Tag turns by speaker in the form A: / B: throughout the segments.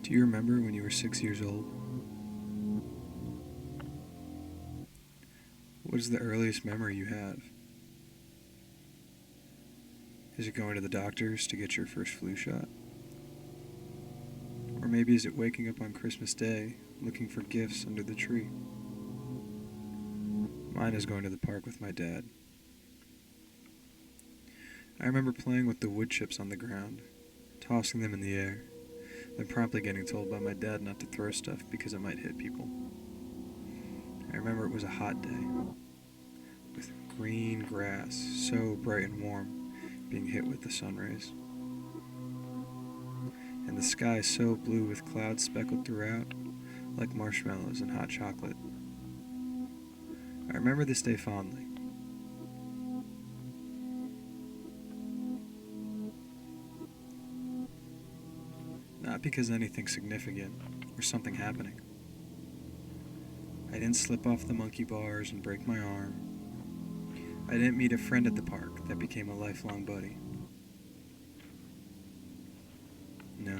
A: Do you remember when you were 6 years old? What is the earliest memory you have? Is it going to the doctors to get your first flu shot? Or maybe is it waking up on Christmas Day looking for gifts under the tree? Mine is going to the park with my dad. I remember playing with the wood chips on the ground, tossing them in the air, then promptly getting told by my dad not to throw stuff because it might hit people. I remember it was a hot day, with green grass so bright and warm being hit with the sun rays, and the sky so blue with clouds speckled throughout like marshmallows and hot chocolate. I remember this day fondly. Not because anything significant or something happening. I didn't slip off the monkey bars and break my arm. I didn't meet a friend at the park that became a lifelong buddy. No,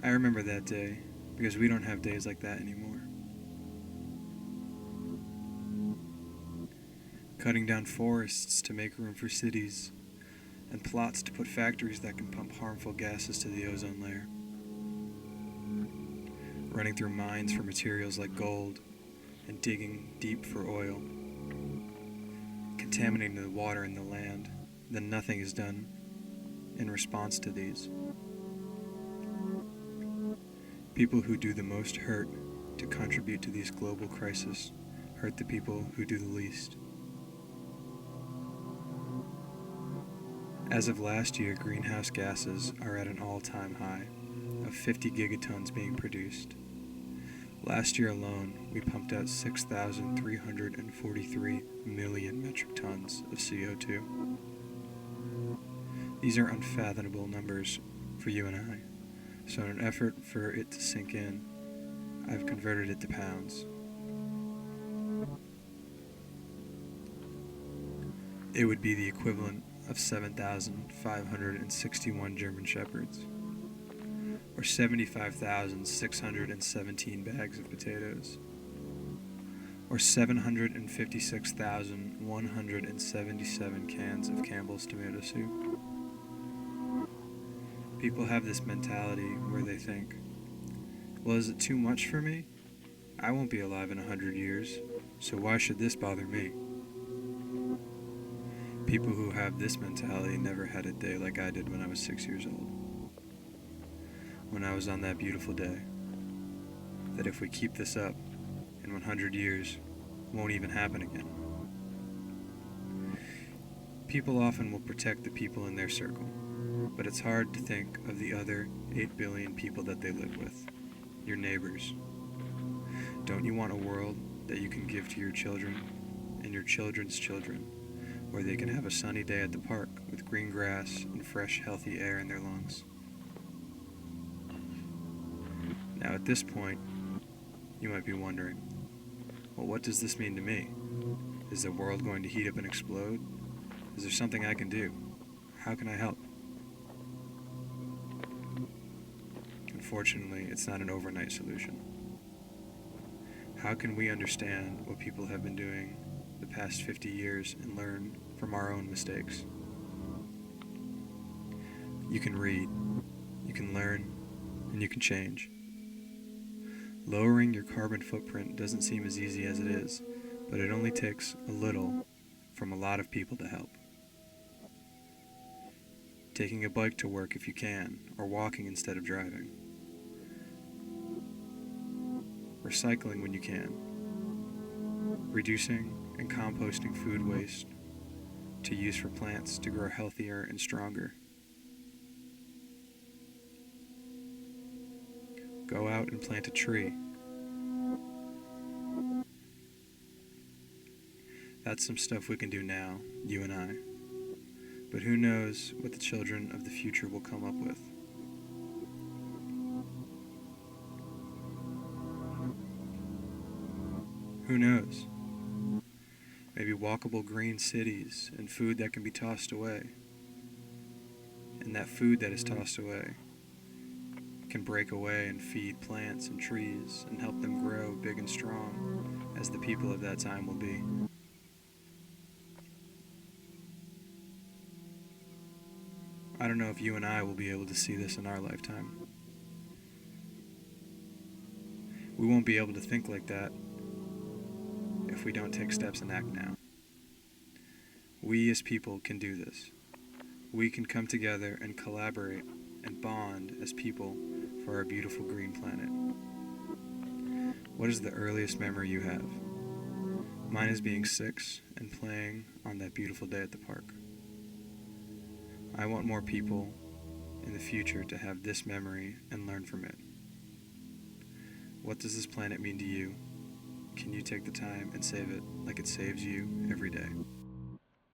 A: I remember that day because we don't have days like that anymore. Cutting down forests to make room for cities, and plots to put factories that can pump harmful gases to the ozone layer. Running through mines for materials like gold, and digging deep for oil. Contaminating the water and the land, then nothing is done in response to these. People who do the most hurt to contribute to these global crises hurt the people who do the least. As of last year, greenhouse gases are at an all-time high of 50 gigatons being produced. Last year alone, we pumped out 6,343 million metric tons of CO2. These are unfathomable numbers for you and I, so in an effort for it to sink in, I've converted it to pounds. It would be the equivalent of 7,561 German Shepherds, or 75,617 bags of potatoes, or 756,177 cans of Campbell's tomato soup. People have this mentality where they think, well, is it too much for me? I won't be alive in 100 years, so why should this bother me? People who have this mentality never had a day like I did when I was 6 years old. When I was on that beautiful day, that if we keep this up, in 100 years, won't even happen again. People often will protect the people in their circle, but it's hard to think of the other 8 billion people that they live with, your neighbors. Don't you want a world that you can give to your children and your children's children, where they can have a sunny day at the park with green grass and fresh, healthy air in their lungs? Now at this point, you might be wondering, well, what does this mean to me? Is the world going to heat up and explode? Is there something I can do? How can I help? Unfortunately, it's not an overnight solution. How can we understand what people have been doing the past 50 years and learn from our own mistakes? You can read, you can learn, and you can change. Lowering your carbon footprint doesn't seem as easy as it is, but it only takes a little from a lot of people to help. Taking a bike to work if you can, or walking instead of driving. Recycling when you can. Reducing and composting food waste to use for plants to grow healthier and stronger. Go out and plant a tree. That's some stuff we can do now, you and I. But who knows what the children of the future will come up with. Who knows? Maybe walkable green cities and food that can be tossed away. And that food that is tossed away can break away and feed plants and trees and help them grow big and strong as the people of that time will be. I don't know if you and I will be able to see this in our lifetime. We won't be able to think like that if we don't take steps and act now. We as people can do this. We can come together and collaborate and bond as people for our beautiful green planet. What is the earliest memory you have? Mine is being 6 and playing on that beautiful day at the park. I want more people in the future to have this memory and learn from it. What does this planet mean to you? Can you take the time and save it like it saves you every day?